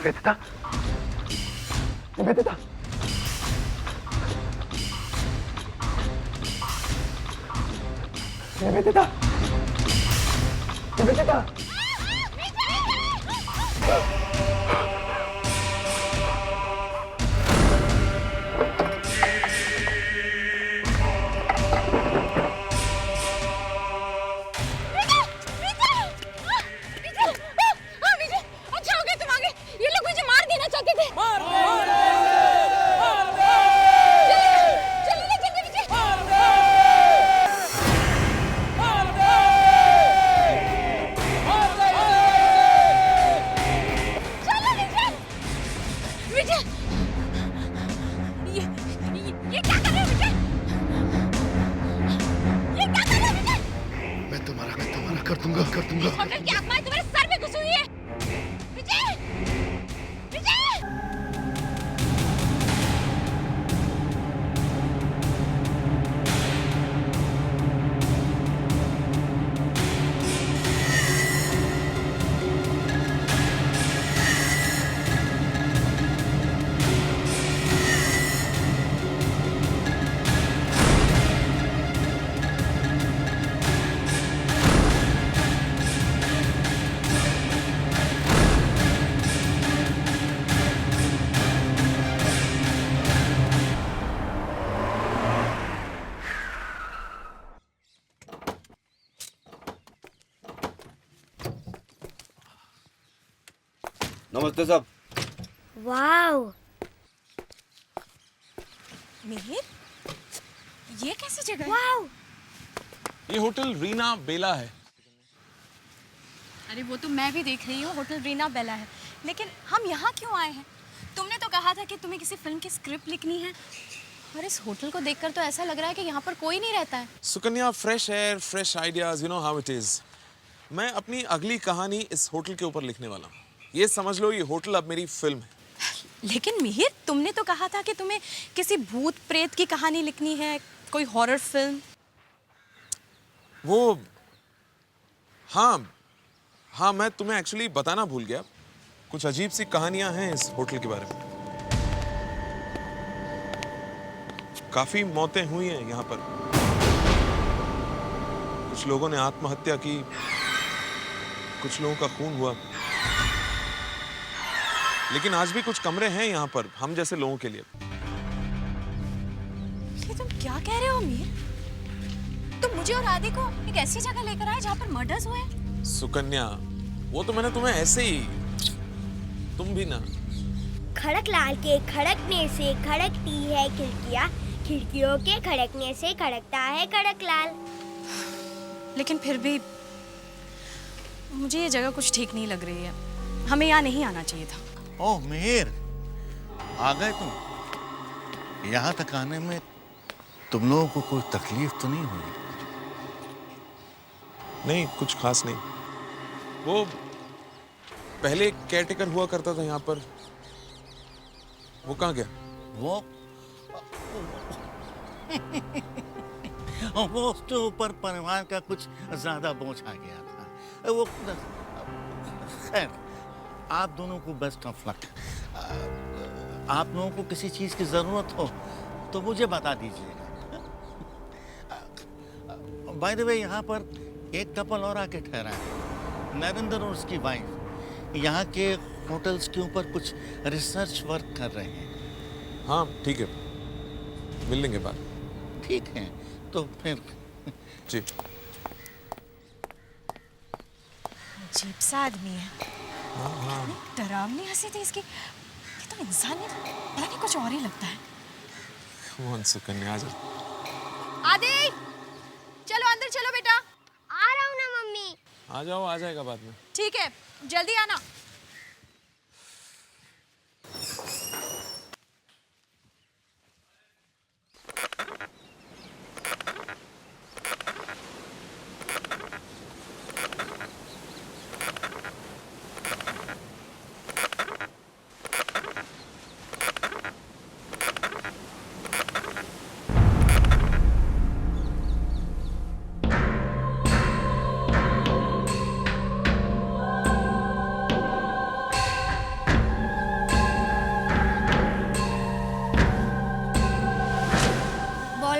निवेदिता, निवेदिता, निवेदिता, निवेदिता। कर दूंगा होटल की आत्मा तुम्हारे सर में घुसी हुई है। विजय! विजय! नमस्ते साहब। वाओ, मिहिर, ये कैसी जगह है? वाओ। ये होटल रीना बेला है। अरे वो तो मैं भी देख रही हूँ, होटल रीना बेला है, लेकिन हम यहाँ क्यों आए हैं? तुमने तो कहा था कि तुम्हें किसी फिल्म की स्क्रिप्ट लिखनी है, और इस होटल को देखकर तो ऐसा लग रहा है कि यहाँ पर कोई नहीं रहता है। Sukanya, fresh air, fresh ideas, you know how it is. मैं अपनी अगली कहानी इस होटल के ऊपर लिखने वाला हूँ। ये समझ लो, ये होटल अब मेरी फिल्म है। लेकिन मिहिर, तुमने तो कहा था कि तुम्हें किसी भूत प्रेत की कहानी लिखनी है, कोई हॉरर फिल्म। वो हाँ, मैं तुम्हें एक्चुअली बताना भूल गया। कुछ अजीब सी कहानियां हैं इस होटल के बारे में। काफी मौतें हुई हैं यहाँ पर। कुछ लोगों ने आत्महत्या की, कुछ लोगों का खून हुआ। लेकिन आज भी कुछ कमरे हैं यहाँ पर हम जैसे लोगों के लिए। ये तुम क्या कह रहे हो मिहिर? तुम मुझे और आदि को एक ऐसी जगह लेकर आए जहाँ पर मर्डर्स हुए। सुकन्या, वो तो मैंने तुम्हें ऐसे ही, तुम भी ना। खड़कलाल के खड़कने से खड़कती है खिड़कियाँ, खिड़कियों के खड़कने से खड़कता है खड़कलाल। लेकिन फिर भी मुझे ये जगह कुछ ठीक नहीं लग रही है। हमें यहाँ नहीं आना चाहिए था। ओह मिहिर, आ गए तुम। यहाँ तक आने में तुम लोगों को कोई तकलीफ तो नहीं हुई? नहीं, कुछ खास नहीं। वो पहले केयरटेकर हुआ करता था यहाँ पर, वो कहाँ गया? वो उसके ऊपर परिवार का कुछ ज्यादा बोझ आ गया था। वो खैर, आप दोनों को बेस्ट ऑफ लक। आप लोगों को किसी चीज की जरूरत हो तो मुझे बता दीजिएगा। बाय द वे, यहाँ पर एक कपल और आके ठहरा है, नरेंद्र और उसकी वाइफ। यहाँ के होटल्स के ऊपर कुछ रिसर्च वर्क कर रहे हैं। हाँ ठीक है, मिल लेंगे बात। ठीक है, तो फिर जी। अजीब सा आदमी है। डरावनी हंसी थी इसकी। ये तो इंसान नहीं, पता नहीं कुछ और ही लगता है। कौन सुकन्या, आ जा। आदि, चलो अंदर चलो बेटा। आ रहा हूँ ना मम्मी। आ जाओ, आ जाएगा बाद में। ठीक है, जल्दी आना।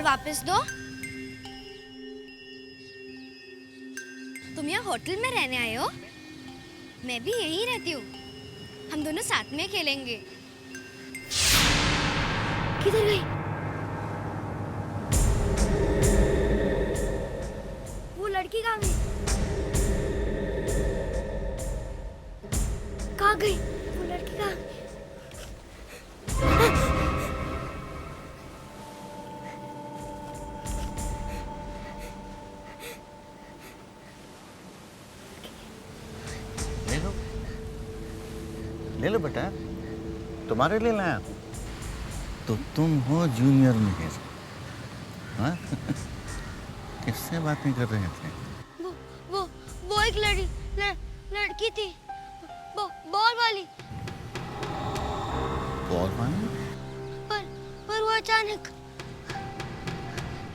वापस दो। तुम यहाँ होटल में रहने आए हो? मैं भी यहीं रहती हूँ। हम दोनों साथ में खेलेंगे। किधर गई? वो लड़की कहाँ गई? कहाँ गई वो लड़की? कहाँ गई? ले लो, ले लो बेटा, तुम्हारे लिए लाया। तो तुम हो जूनियर मिहिर, हाँ? किससे बातें कर रहे थे? वो एक लड़की थी, बॉल वाली। बॉल मानी? पर वो अचानक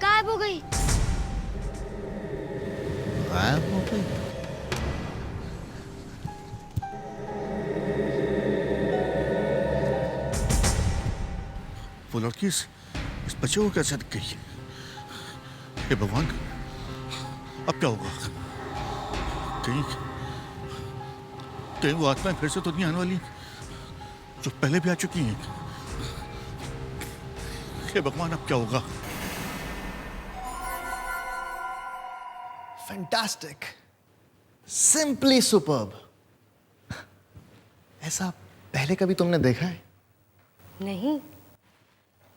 गायब हो गई। गायब हो गई? वो लड़की इस बच्चे को कैसे दिख गई? हे भगवान, अब क्या होगा? कहीं कहीं वो आत्माएं फिर से तो नहीं आने वाली जो पहले भी आ चुकी हैं? हे भगवान, अब क्या होगा? Fantastic, simply superb. ऐसा पहले कभी तुमने देखा है? नहीं,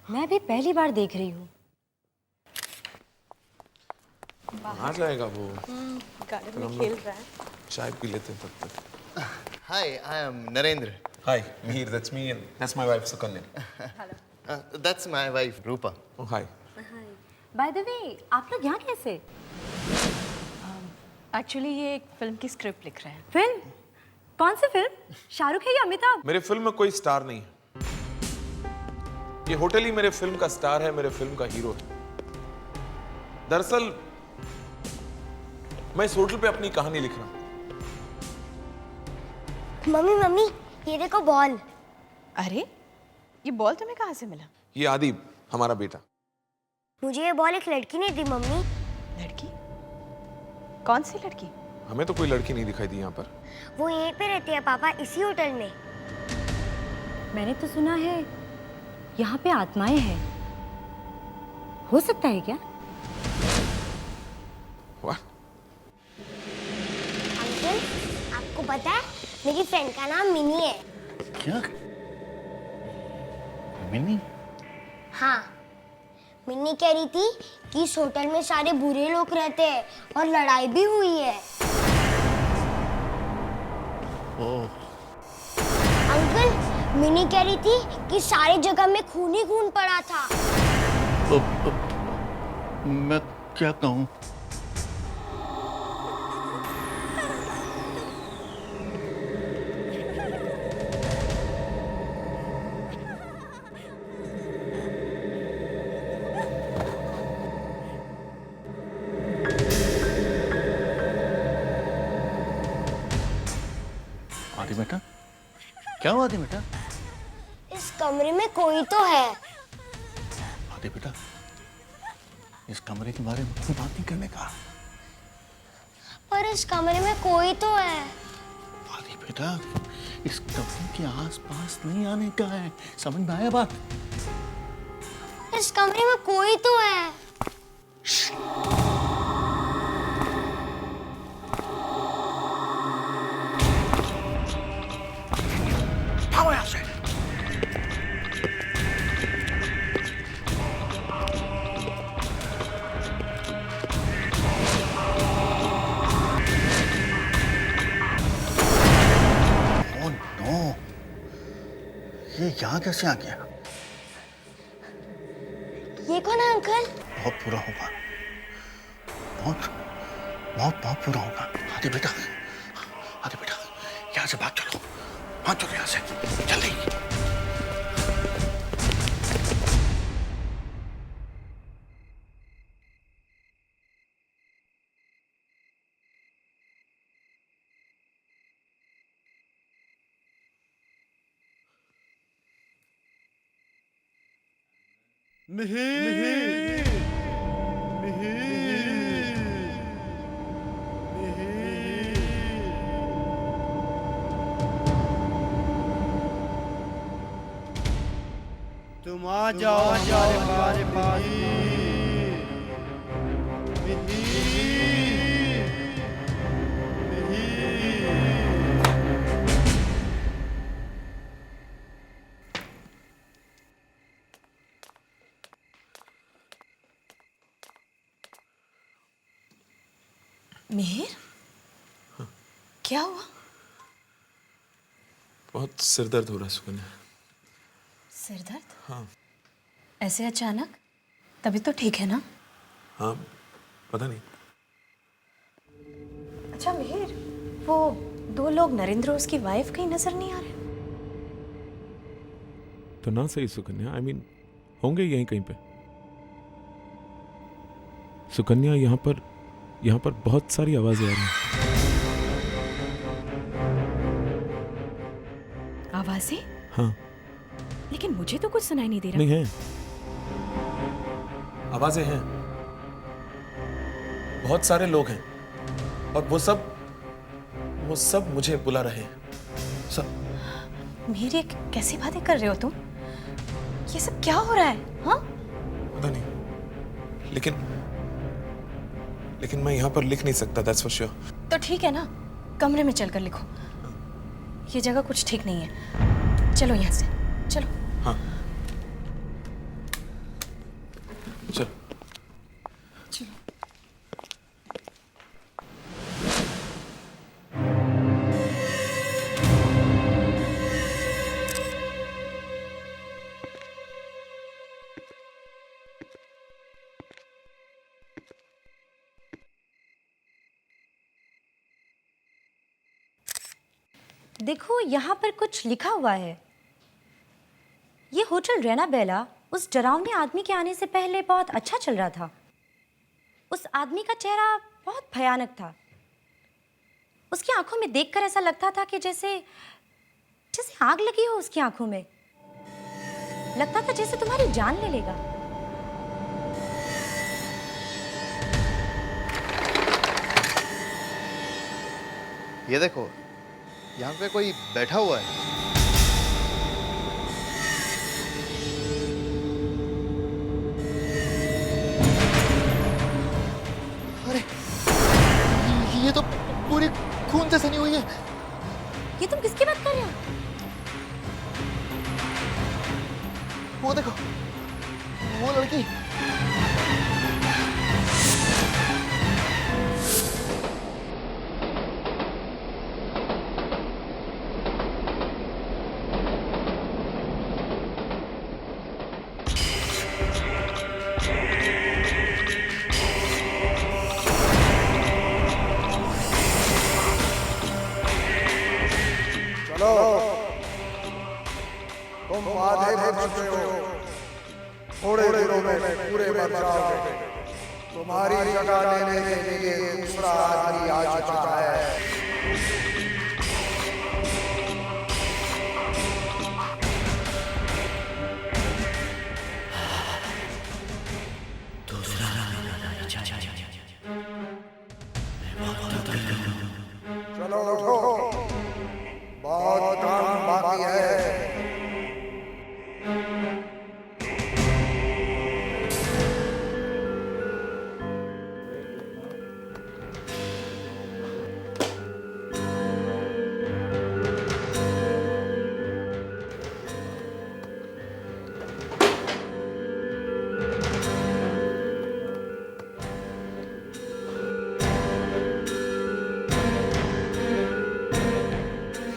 मैं भी पहली बार देख रही हूँ। आ जाएगा वो। गार्डन में खेल रहा है। चाय पी लेते हैं तब तक। Hi, I am Narendra. Hi, Mihir, that's me and that's my wife Sukanya. That's my wife Rupa. Oh, hi. By the way, आप लोग यहाँ कैसे? एक्चुअली ये एक फिल्म की स्क्रिप्ट लिख रहे हैं। फिल्म? कौन सी फिल्म? शाहरुख है या अमिताभ? मेरे फिल्म में कोई स्टार नहीं है। ये होटल ही मेरे फिल्म का स्टार है, मेरे फिल्म का हीरो है। दरअसल मैं इस होटल पे अपनी कहानी लिख रहा हूँ। मम्मी, ये देखो बॉल। अरे, ये बॉल तुम्हें कहाँ से मिला? ये आदिब, हमारा बेटा। मुझे ये बॉल एक लड़की ने दी मम्मी। लड़की? कौन सी लड़की? हमें तो कोई लड़की नहीं दिखाई दी यहाँ पर। वो यहीं पे रहती है पापा, इसी होटल में। मैंने तो सुना है यहाँ पे आत्माएं हैं। हो सकता है क्या? वाह, अंकल, आपको पता है मेरी फ्रेंड का नाम मिनी है। क्या? मिनी? हाँ, मिन्नी कह रही थी कि इस होटल में सारे बुरे लोग रहते हैं और लड़ाई भी हुई है। ओह, अंकल, मिनी कह रही थी कि सारी जगह में खून ही खून पड़ा था। मैं क्या कहूँ? आदि बेटा, क्या हुआ आदि बेटा? इस कमरे में कोई तो है। आदि बेटा, इस कमरे के बारे में बात नहीं करने का। पर इस कमरे में कोई तो है। आदि बेटा, इस कमरे के आसपास नहीं आने का है। समझ में आया बात? इस कमरे में कोई तो है। भागो यहाँ से। ओह नो, ये यहाँ कैसे आ गया? ये कौन है अंकल? बहुत बुरा होगा, बहुत बहुत बहुत बुरा होगा। आदि बेटा, आदि बेटा, यहाँ से भाग चलो, भाग चलो यहाँ से, जल्दी। तुम आ जाओ हमारे पास। मिहिर, क्या हुआ? बहुत सिर दर्द हो रहा है सुकन्या। सिर दर्द? हाँ। ऐसे अचानक? तभी तो ठीक है ना? हाँ, पता नहीं। अच्छा मिहिर, वो 2 लोग नरेंद्र और उसकी वाइफ कहीं नजर नहीं आ रहे? तो ना सही सुकन्या, आई मीन होंगे यहीं कहीं पे। सुकन्या, यहाँ पर बहुत सारी आवाजें आ रही हैं। आवाजें? हाँ। लेकिन मुझे तो कुछ सुनाई नहीं दे रहा। नहीं है, आवाजें हैं, बहुत सारे लोग हैं और वो सब मुझे बुला रहे हैं, सब। मिहिर, ये कैसी बातें कर रहे हो तुम? ये सब क्या हो रहा है? हाँ? पता नहीं, लेकिन मैं यहाँ पर लिख नहीं सकता, दैट्स फॉर श्योर। तो ठीक है ना, कमरे में चलकर लिखो। ये जगह कुछ ठीक नहीं है। चलो यहाँ से, चलो। हाँ, चलो। चलो। देखो, यहाँ पर कुछ लिखा हुआ है। ये होटल रैना बेला उस डरावने आदमी के आने से पहले बहुत अच्छा चल रहा था। उस आदमी का चेहरा बहुत भयानक था। उसकी आंखों में देखकर ऐसा लगता था कि जैसे आग लगी हो उसकी आंखों में। लगता था जैसे तुम्हारी जान ले लेगा। ये देखो, यहाँ पे कोई बैठा हुआ है। अरे, ये तो पूरी खून से सनी हुई है। ये तुम किसकी बात कर रहे हो? वो देखो, वो लड़की। तुम आधे मर चुके हो, थोड़े दिनों में पूरे मर जाओगे। तुम्हारी जगह लेने के लिए दूसरा आदमी आ चुका है। चलो उठो, बहुत काम बाकी है।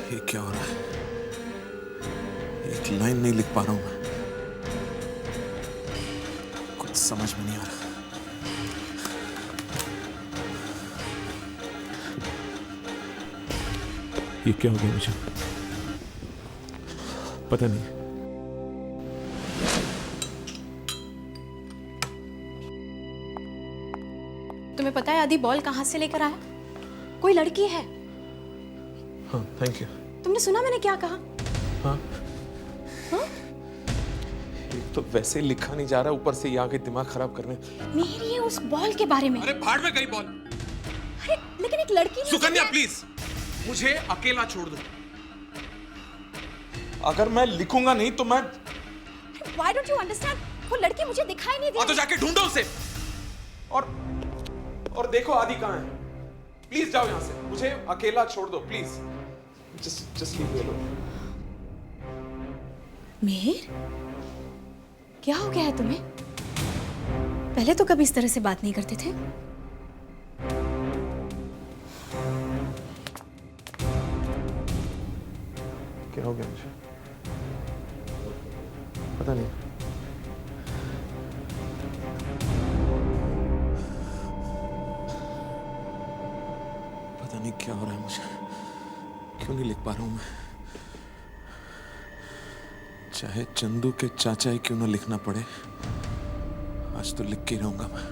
ये क्या हो रहा है? एक लाइन नहीं लिख पा रहा हूं मैं। कुछ समझ में नहीं आ रहा। ये क्या हो गया मुझे? पता नहीं। तुम्हें पता है आदि बॉल कहाँ से लेकर आया? कोई लड़की है। हाँ, थैंक यू। तुमने सुना मैंने क्या कहा? हाँ। हाँ? तो वैसे लिखा नहीं जा रहा, ऊपर से ये आके दिमाग खराब करने। मिहिर, ये उस बॉल के बारे में। अरे भाड़ में गई बॉल। अरे लेकिन एक लड़की ने सुकन्या प्लीज मुझे अकेला छोड़ दो। अगर मैं लिखूंगा नहीं तो मैं Why don't you understand? वो लड़की मुझे दिखाई नहीं दी। तो जाके ढूंढो उसे। और देखो आदि कहाँ है। प्लीज जाओ यहाँ से, मुझे अकेला छोड़ दो please. Just leave me alone. Mihir, क्या हो गया है तुम्हें? पहले तो कभी इस तरह से बात नहीं करते थे। क्या हो गया मुझे? पता नहीं। पता नहीं क्या हो रहा है मुझे, क्यों नहीं लिख पा रहा हूं मैं। चाहे चंदू के चाचा ही क्यों ना लिखना पड़े, आज तो लिख के ही रहूंगा मैं।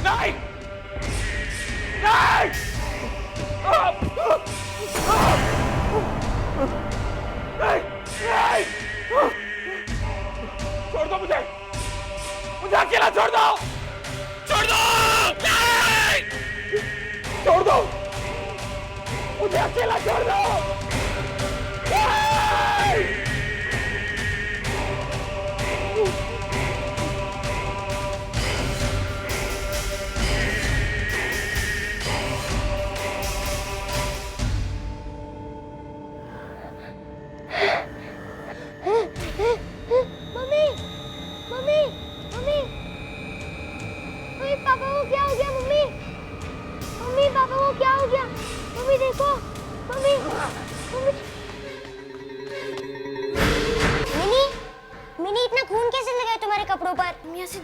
नहीं! नहीं! नहीं! छोड़ दो मुझे! मुझे अकेला छोड़ दो! छोड़ दो! नहीं! छोड़ दो! मुझे अकेला छोड़ दो! नहीं!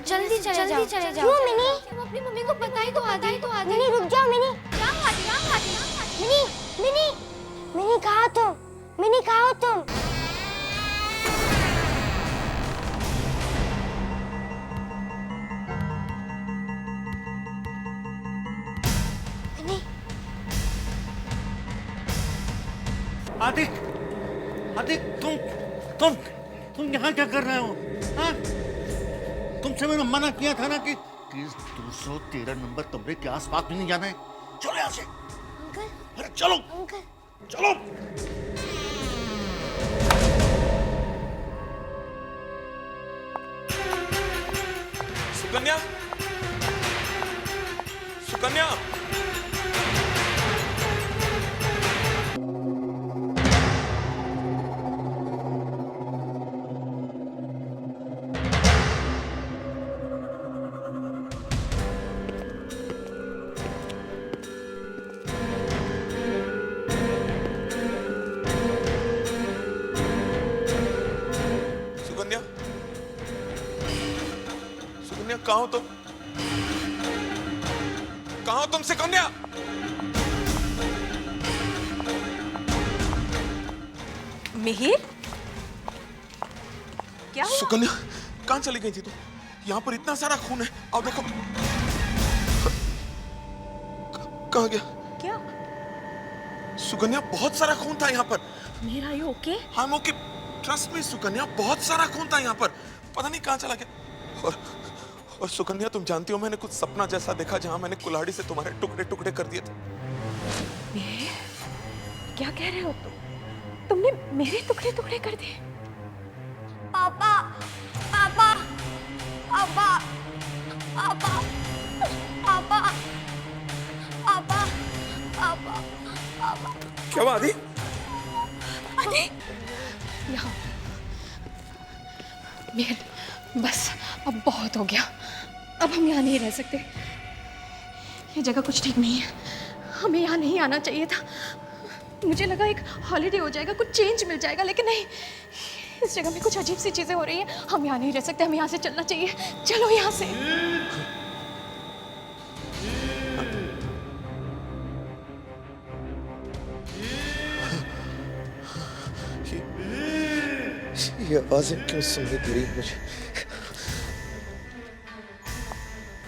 जल्दी चले जाओ। क्यों मिनी? अपनी मम्मी को बताई तो आधा ही तो आधा। मिनी रुक जाओ मिनी। क्या आधी? मिनी मिनी मिनी कहाँ तुम? मिनी कहाँ हो तुम? मिनी आदिक तुम यहाँ क्या कर रहे हो? हाँ? तुमसे मैंने मना किया था ना कि 213 नंबर कमरे के आसपास भी नहीं जाना है। चलो यहाँ से। अंकल, अरे चलो अंकल। चलो। सुकन्या, सुकन्या। कहाँ हो तुम? कहाँ हो तुम सुकन्या? मिहिर, क्या हुआ? सुकन्या कहाँ चली गई थी तुम? यहाँ पर इतना सारा खून है, आओ देखो। कहाँ गया? क्या? सुकन्या बहुत सारा खून था यहाँ पर। मेरा यू ओके? हाँ ओके। ट्रस्ट में सुकन्या, बहुत सारा खून था यहाँ पर, पता नहीं कहाँ चला गया। और सुकन्या, तुम जानती हो मैंने कुछ सपना जैसा देखा जहां मैंने कुल्हाड़ी से तुम्हारे टुकड़े टुकड़े कर दिए थे। क्या कह रहे हो तुमने मेरे टुकड़े टुकड़े कर दिए? पापा पापा पापा पापा पापा पापा पापा पापा। क्या हुआ आदि? यहाँ मेहर, बस अब बहुत हो गया। अब हम यहाँ नहीं रह सकते। ये जगह कुछ ठीक नहीं है। हमें यहाँ नहीं आना चाहिए था। मुझे लगा एक हॉलिडे हो जाएगा, कुछ चेंज मिल जाएगा, लेकिन नहीं, इस जगह में कुछ अजीब सी चीजें हो रही हैं। हम यहाँ नहीं रह सकते, हमें यहाँ से चलना चाहिए। चलो यहाँ से। ये आवाजें क्यों सुनने दे रही है मुझे?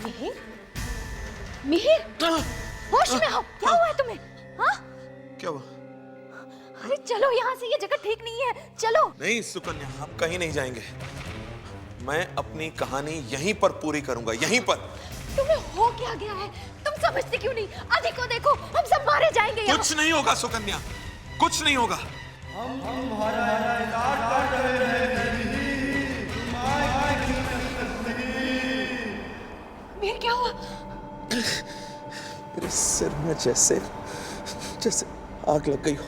मिहिर, मिहिर, होश में आओ। क्या हुआ है तुम्हें? हाँ? क्या हुआ? अरे चलो यहाँ से, ये जगह ठीक नहीं है। चलो। नहीं सुकन्या, हम कहीं नहीं जाएंगे। मैं अपनी कहानी यहीं पर पूरी करूंगा, यहीं पर। तुम्हें हो क्या गया है? तुम समझते क्यों नहीं? आदि को देखो, हम सब मारे जाएंगे यहाँ। कुछ नहीं होगा सुकन्या, कुछ नहीं होगा। मिहिर, क्या हुआ? मेरे सिर में जैसे आग लग गई हो।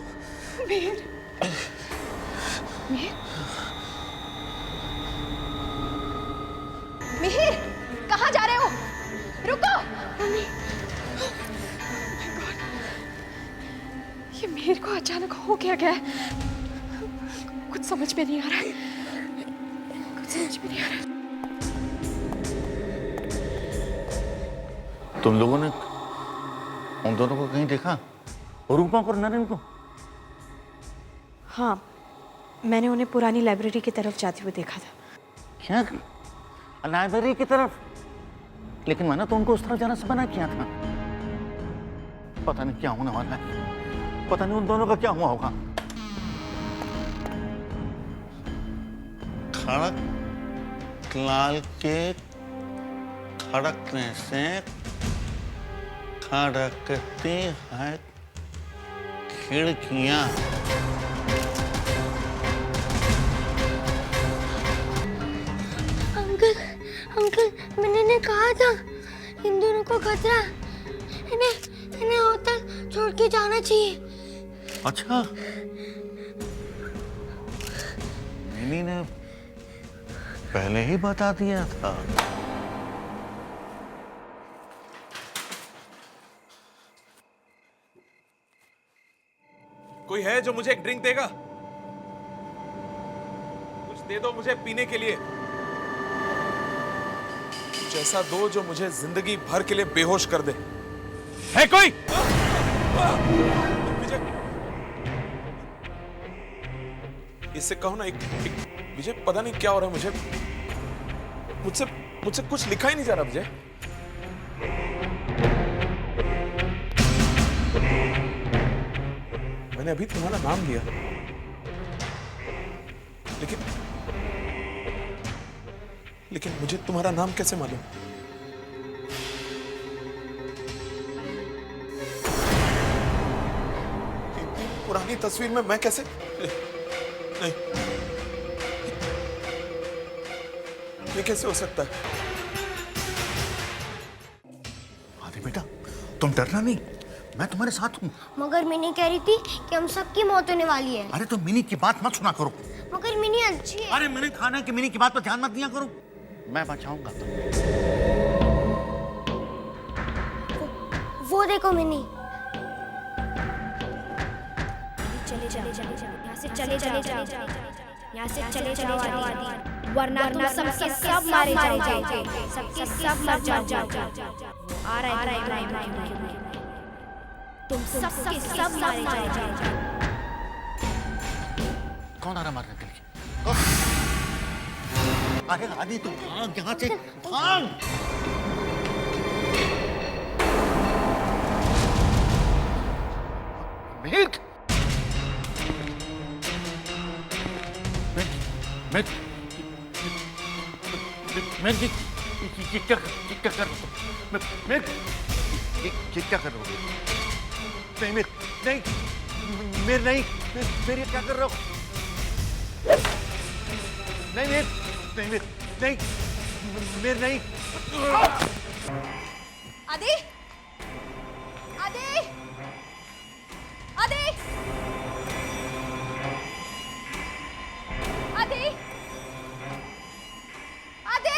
मिहिर, मिहिर, मिहिर, कहाँ जा रहे हो? रुको। मम्मी, ये मिहिर को अचानक हो क्या गया है? कुछ समझ में नहीं आ रहा है। कुछ समझ में नहीं आ रहा है। तुम लोगों ने उन दोनों को कहीं देखा? रूपा और नरेन को? हाँ, मैंने उन्हें पुरानी लाइब्रेरी की तरफ जाते हुए देखा था। क्या? लाइब्रेरी की तरफ? लेकिन मैंने तो उनको उस तरफ जाना से मना किया था। पता नहीं क्या होने वाला है। पता नहीं उन दोनों का क्या हुआ होगा। खड़क लाल के खड़कने से खड़कती है खिड़कियां। अंकल, मैंने कहा था इन दोनों को खतरा। इन्हें होटल छोड़ के जाना चाहिए। अच्छा, मिनी ने पहले ही बता दिया था। कोई है जो मुझे एक ड्रिंक देगा? कुछ दे दो मुझे पीने के लिए। कुछ ऐसा दो जो मुझे जिंदगी भर के लिए बेहोश कर दे। है कोई? विजय, इससे कहो ना, एक विजय, पता नहीं क्या हो रहा है मुझे। मुझसे कुछ लिखा ही नहीं जा रहा विजय। मैंने अभी तुम्हारा नाम लिया, लेकिन मुझे तुम्हारा नाम कैसे मालूम? इतनी पुरानी तस्वीर में मैं कैसे? नहीं, ये कैसे हो सकता है? आदि बेटा, तुम डरना नहीं, मैं तुम्हारे साथ हूँ। मगर मिनी कह रही थी कि हम सबकी मौत होने वाली है। अरे तो मिनी की बात मत सुना करो। मगर मिनी अच्छी है। अरे मैंने कहा ना कि मिनी की बात पर ध्यान मत दिया करो। मैं बचाऊंगा। वो देखो मिनी। चले जाओ, यहाँ से चले जाओ, यहाँ से चले जाओ आदि, वरना तुम सबके सब मारे जाओगे, सबके सब मर जाओगे। आ रहा है तुम सबके सब मारे जाओगे। कौन आ रहा मारने के लिए? अरे आदि तुम भाग यहाँ से, भाग। मिहिर, मैं क्या कर रहा हूँ? मैं क्या कर रहा हूँ? नहीं मेरे क्या कर रहा हूँ? नहीं मेरे नहीं। आदि आदि आदि आदि आदि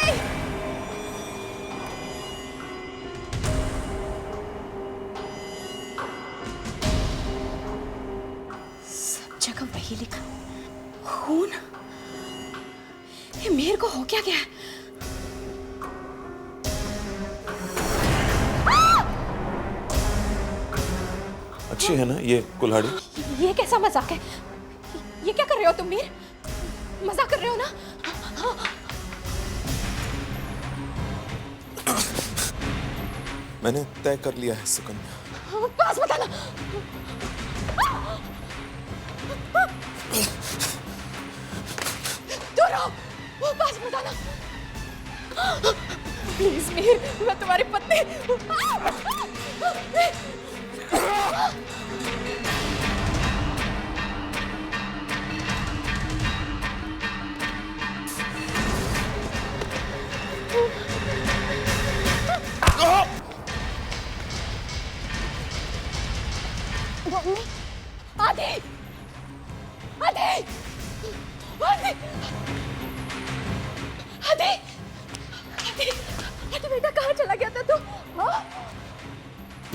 सब जगह वही लिखा, खून। ये मेरे को हो क्या गया? अच्छी है ना ये कुल्हाड़ी? ये कैसा मजाक है? ये क्या कर रहे हो तुम मीर? मजाक कर रहे हो ना? मैंने तय कर लिया है सुकन्या। पास मत आना। दूर रहो, पास मत आना। प्लीज मीर, मैं तुम्हारी पत्नी। मम्मी, आदि, आदि, आदि, आदि, आदि, आदि बेटा कहाँ चला गया था तू? हाँ?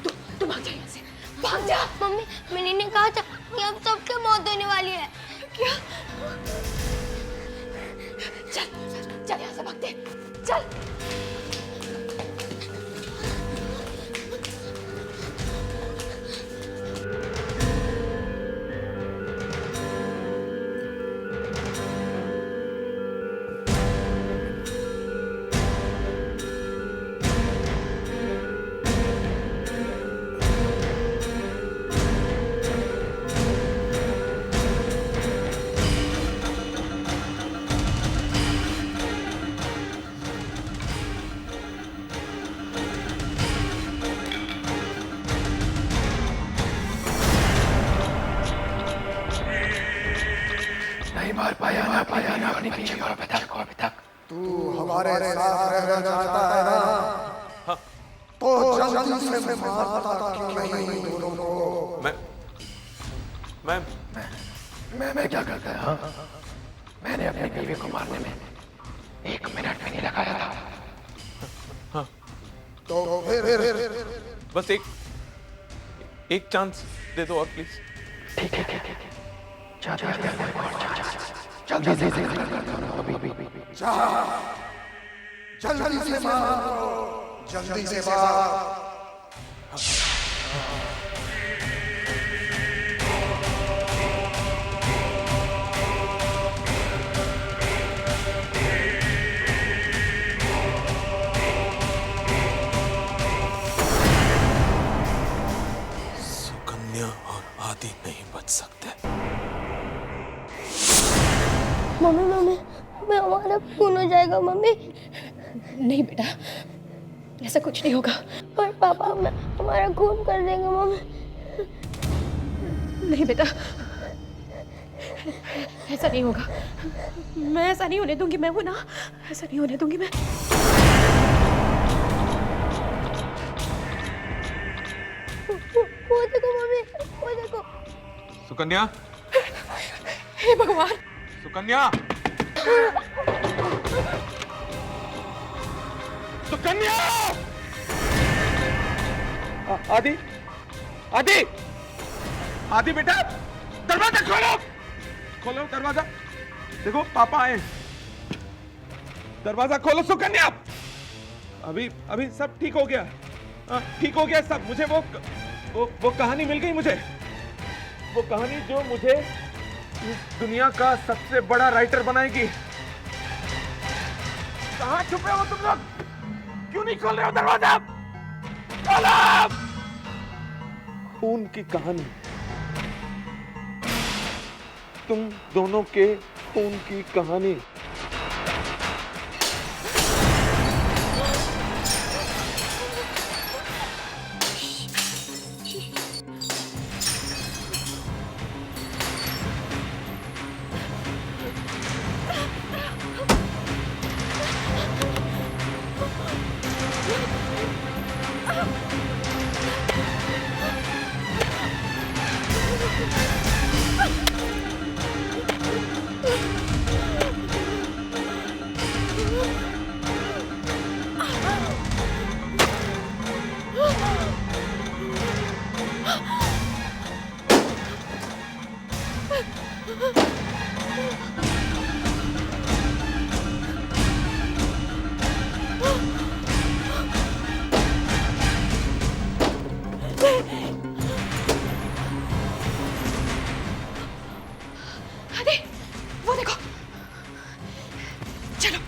तू भाग जा यहाँ से, भाग जा। मम्मी, मैंने ने कहा था कि अब सबके मौत होने वाली है। क्या? चल, चल यहाँ से भागते, चल। तू हमारे साथ रहना चाहता है ना? तो जल्दी से मारता क्यों नहीं दोनों को? मैं क्या कर गया? हाँ? मैंने अपनी बीवी को मारने में 1 मिनट भी नहीं लगाया था। हाँ। तो फिर बस एक चांस दे दो और प्लीज। ठीक है। जल्दी से मार, जल्दी से मार। सुकन्या और आदि नहीं बच सकते। मम्मी, हमारा खून हो जाएगा मम्मी। नहीं बेटा, ऐसा कुछ नहीं होगा। और पापा हमारा खून कर देंगे मम्मी। नहीं बेटा, ऐसा नहीं होगा। मैं ऐसा नहीं होने दूंगी, मैं हूं ना, ऐसा नहीं होने दूंगी मैं। वो देखो मम्मी, वो देखो। सुकन्या, हे भगवान। सुकन्या, सुकन्या! आदि, आदि बेटा, दरवाजा खोलो दरवाजा। देखो पापा आए, दरवाजा खोलो सुकन्या। अभी सब ठीक हो गया, ठीक हो गया सब। मुझे वो कहानी मिल गई, मुझे वो कहानी जो मुझे इस दुनिया का सबसे बड़ा राइटर बनाएगी। कहाँ छुपे हो तुम लोग? क्यों नहीं खोल रहे हो दरवाजा? खोलो! खून की कहानी, तुम दोनों के खून की कहानी। अरे वो देखो, चलो।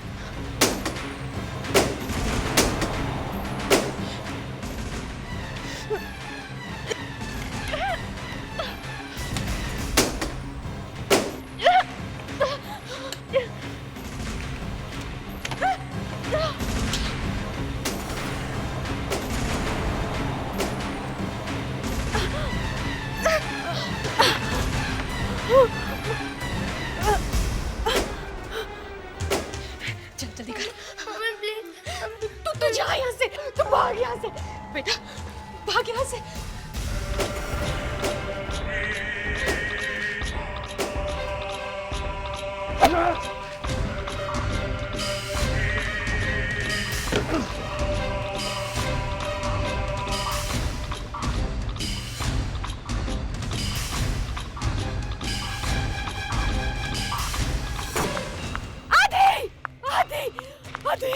चल जल्दी कर। Mummy please. तू जा यहाँ से, तू भाग यहाँ से बेटा, भाग यहाँ से। आदि, आदि, आदि।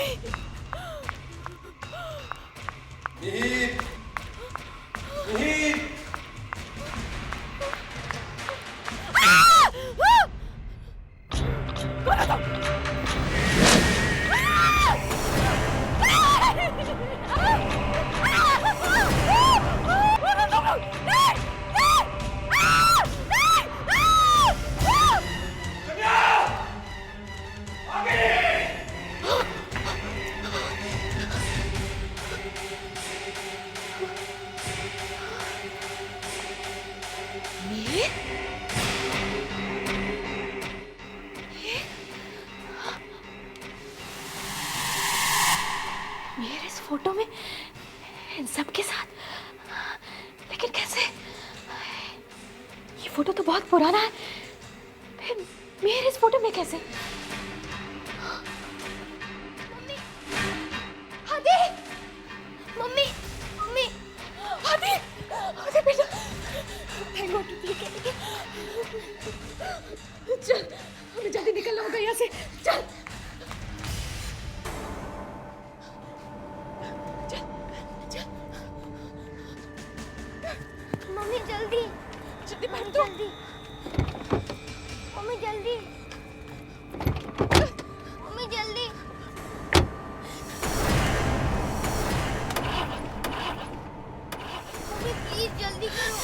मिहिर, मिहिर। मेरे इस फोटो में इन सब के साथ, लेकिन कैसे? ये फोटो तो बहुत पुराना है, फिर मेरे इस फोटो में कैसे? मम्मी, आदि, मम्मी, मम्मी, आदि, आदि बेटा, थैंक गॉड तू ठीक है। चल, हमें जल्दी निकलना होगा यहाँ से, चल। मम्मी जल्दी, जल्दी बैठ दो। जल्दी, मम्मी जल्दी, मम्मी जल्दी। मम्मी प्लीज जल्दी करो।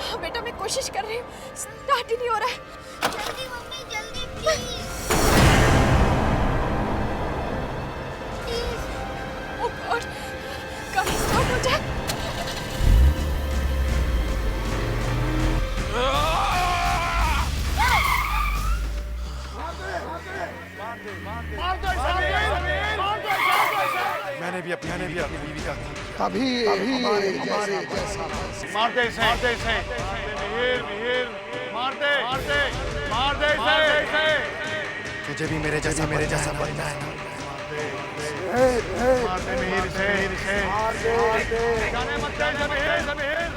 हाँ बेटा, मैं कोशिश कर रही हूँ, स्टार्ट ही नहीं हो रहा है। जल्दी मम्मी जल्दी प्लीज। ओह गॉड, गाड़ी स्टार्ट हो जाए। मैंने भी अपनी बीवी का तभी हमारे जैसा मारते इसे, मिहिर, मिहिर, मारते, मारते, मारते इसे। तुझे भी मेरे जैसा बनना है। मारते मिहिर इसे, जाने मत दे इसे, मिहिर, मिहिर।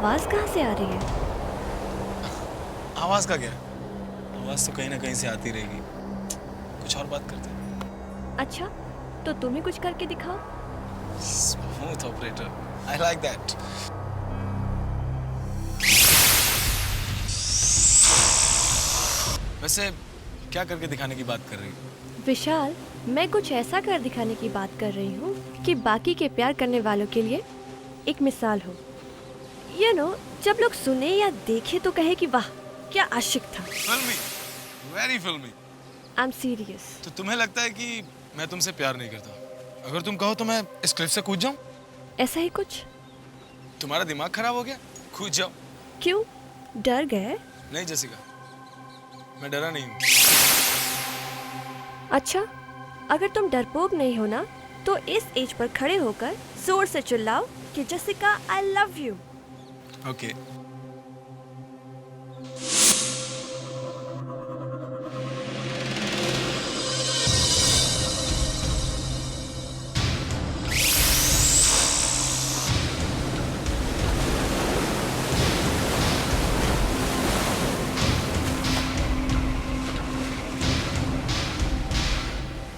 आवाज कहाँ से आ रही है? आवाज का क्या? आवाज तो कहीं ना कहीं से आती रहेगी। कुछ और बात करते हैं। अच्छा, तो तुम ही कुछ करके दिखाओ। Smooth operator, I like that. वैसे क्या करके दिखाने की बात कर रही हो? विशाल, मैं कुछ ऐसा कर दिखाने की बात कर रही हूँ कि बाकी के प्यार करने वालों के लिए एक मिसाल हो। You know, जब लोग सुने या देखे तो कहे कि वाह क्या आशिक था। फिल्मी, वेरी फिल्मी। I am serious. तो तुम्हें लगता है कि मैं तुमसे प्यार नहीं करता? अगर तुम कहो तो मैं इस क्लिफ से कूद जाऊं? ऐसा ही कुछ। तुम्हारा दिमाग खराब हो गया? कूद जाओ। क्यों, डर गए? नहीं जेसिका, मैं डरा नहीं हूँ। अच्छा, अगर तुम डरपोक नहीं हो ना, तो इस एज पर खड़े होकर जोर से चिल्लाओ कि Jessica I love you. Okay.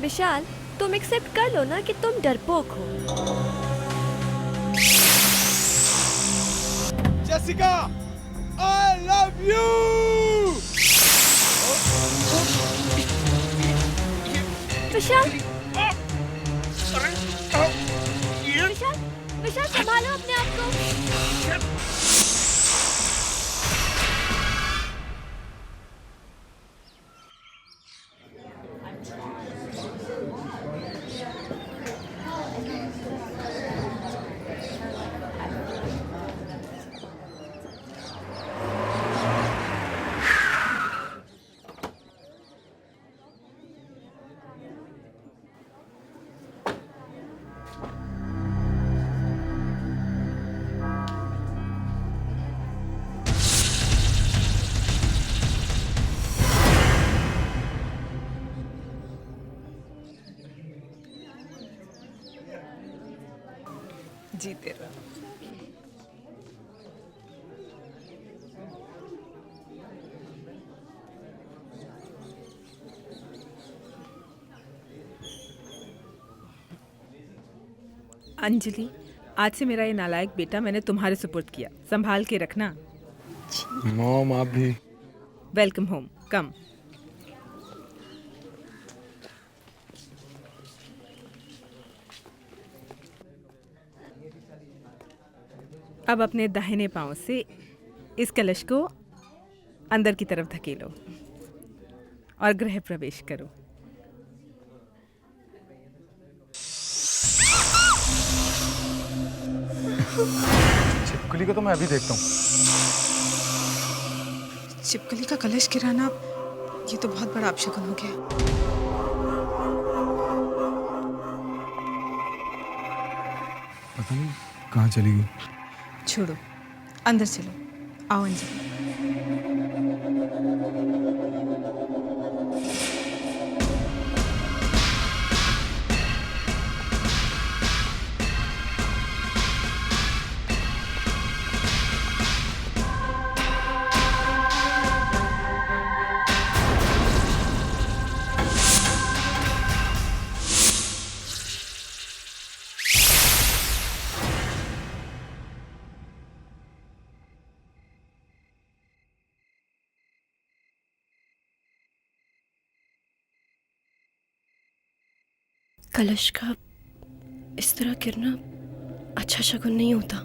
Vishal, तुम एक्सेप्ट कर लो ना कि तुम डरपोक हो। Jessica, I love you! Vishal, Vishal, Vishal संभालो अपने आप को। जीते रहो। अंजलि, आज से मेरा ये नालायक बेटा मैंने तुम्हारे सुपुर्द किया, संभाल के रखना। मॉम, आप भी। वेलकम होम, कम। अब अपने दाहिने पांव से इस कलश को अंदर की तरफ धकेलो और गृह प्रवेश करो। छिपकली को तो मैं अभी देखता हूँ। छिपकली का कलश गिराना, ये तो बहुत बड़ा अपशगुन हो गया। पता नहीं कहाँ चली गई। छोड़ो, अंदर चलो। आओ अंजलि। कलश का इस तरह गिरना अच्छा शगुन नहीं होता।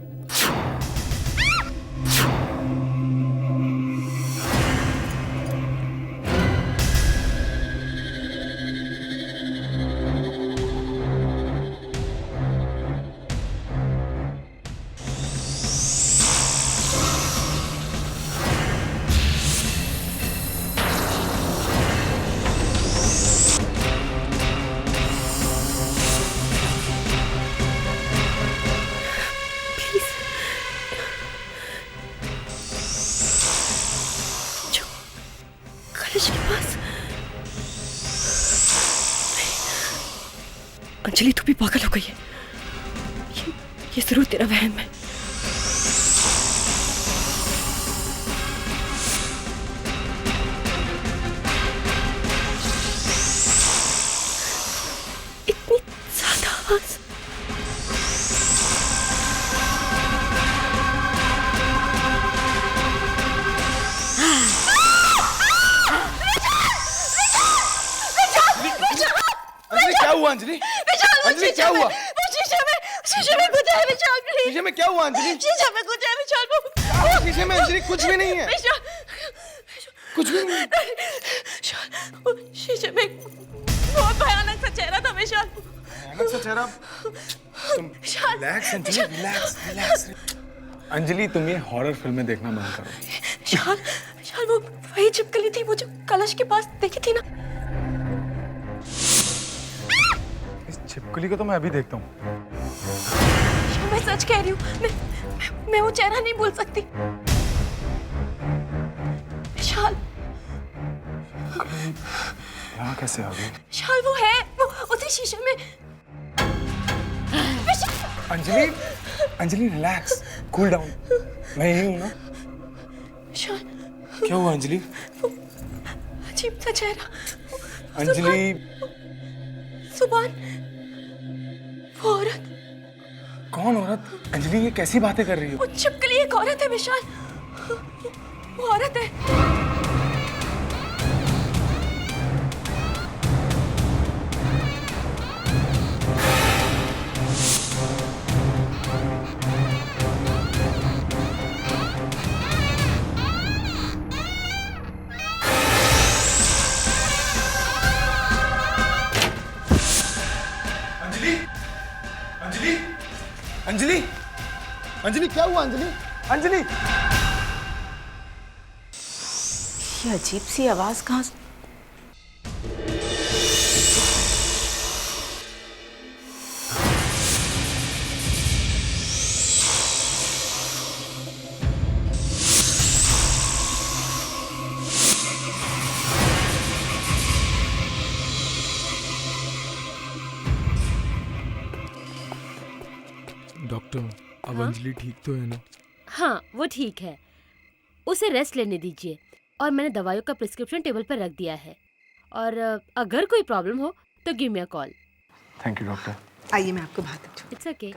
अंजलि, तू भी पागल हो गई है। ये जरूर तेरा वहम है। हुआ अंजलि? विशाल, अंजलि क्या हुआ? वो शीशे में कुछ है विशाल, प्लीज। शीशे में क्या हुआ अंजलि? शीशे में कुछ है विशाल। शीशे में अंजलि कुछ भी नहीं है। विशाल, कुछ भी नहीं। शीशे में बहुत भयानक सा चेहरा था विशाल। भयानक सा चेहरा? Relax Anjali, relax relax. Anjali तुम ये हॉरर फिल्में देखना बंद करो। विशाल वो वही छिपकली थी, वो जो कलश के पास देखी थी ना। इस छिपकली को तो मैं अभी देखता हूँ। मैं सच कह रही हूँ, मैं वो चेहरा नहीं भूल सकती। विशाल, यहाँ कैसे आ गई? विशाल वो है, वो उसी शीशे में। Anjali, Anjali relax, cool down. मैं यही हूँ ना। विशाल, क्या हुआ अंजलि? अजीब सा चेहरा। अंजलि, सुभान, वो औरत। कौन औरत? अंजलि ये कैसी बातें कर रही हो? वो छिपकली एक औरत है विशाल, वो औरत है। अंजलि, अंजलि क्या हुआ अंजलि? अंजलि, ये अजीब सी आवाज कहाँ से? डॉक्टर, अब अंजलि ठीक तो है ना? हाँ वो ठीक है, उसे रेस्ट लेने दीजिए और मैंने दवाइयों का प्रिस्क्रिप्शन टेबल पर रख दिया है और अगर कोई प्रॉब्लम हो तो give me a call. Thank you doctor. आइए मैं आपको बाहर तक छोड़। It's okay.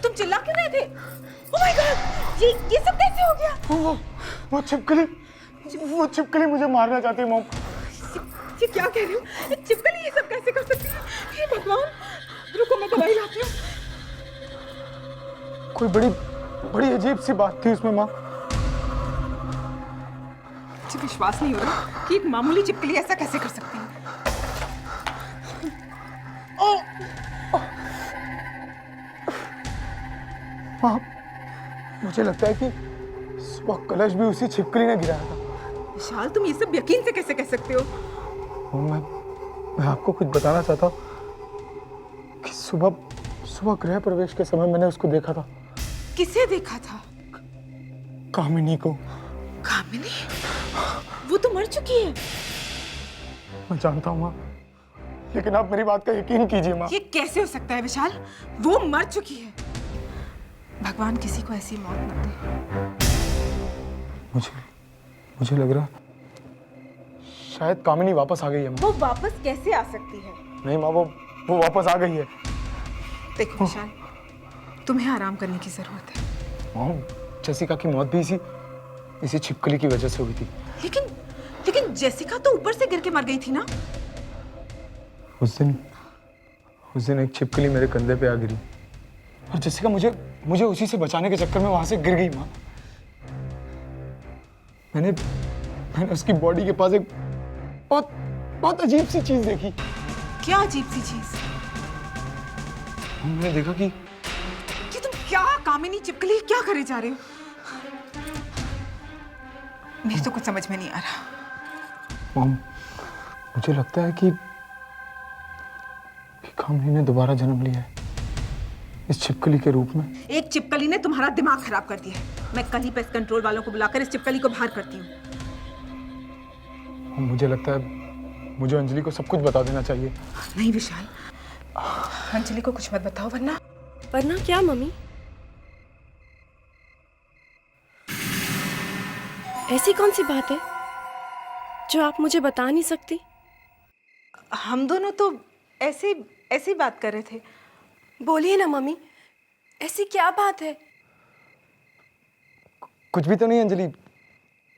तुम चिल्ला क्यों रहे थे? ओह माय गॉड, ये सब कैसे हो गया? वो छिपकली मुझे मारना चाहती है मॉम। ये क्या कह रही हो? छिपकली ये सब कैसे कर सकती है? हे भगवान, रुको मैं दवाई लाती हूँ। कोई बड़ी अजीब सी बात थी उसमें माँ। मुझे विश्वास नहीं हो रहा कि एक मामूली छिपकली ऐसा कैसे कर सकती है। माँ, मुझे लगता है कि सुबह कलश भी उसी छिपकली ने गिराया था। विशाल, तुम ये सब यकीन से कैसे कह सकते हो? मैं आपको कुछ बताना चाहता हूँ कि सुबह गृह प्रवेश के समय मैंने उसको देखा था। किसे देखा था? कामिनी को। कामिनी? वो तो मर चुकी है। मैं जानता हूँ माँ, लेकिन आप मेरी बात का यकीन कीजिए माँ। ये कैसे हो सकता है विशाल? वो मर चुकी है। भगवान किसी को ऐसी मौत न दे। मुझे लग रहा शायद कामिनी वापस आ गई है माँ। वो वापस कैसे आ सकती है? नहीं माँ, वो वापस आ गई है। देखो विशाल, तुम्हें आराम करने की जरूरत है। माँ, जेसिका की मौत भी इसी छिपकली की वजह से हुई थी। लेकिन जेसिका तो ऊपर से गिर के मर गई थी ना? उस दिन एक छिपकली मेरे कंधे पे आ गिरी और जेसिका मुझे उसी से बचाने के चक्कर में वहां से गिर गई माँ। मैंने उसकी बॉडी के पास एक बहुत अजीब सी चीज देखी। क्या अजीब सी चीज? मैंने देखा कि तुम क्या कामिनी छिपकली क्या करे जा रहे हो? मेरे तो कुछ समझ में नहीं आ रहा। मॉम, मुझे लगता है कि कामिनी ने दोबारा जन्म लिया है इस छिपकली के रूप में। एक छिपकली ने तुम्हारा दिमाग खराब कर दिया है। मैं कल ही पेस्ट कंट्रोल वालों को बुलाकर इस छिपकली को बाहर करती हूँ। मुझे लगता है मुझे अंजलि को सब कुछ बता देना चाहिए। नहीं विशाल, अंजलि को कुछ मत बताओ वरना क्या मम्मी? ऐसी कौन सी बात है जो आप मुझे बता नहीं सकती? हम दोनों तो ऐसी बात कर रहे थे। बोलिए ना मम्मी, ऐसी क्या बात है? कुछ भी तो नहीं अंजलि,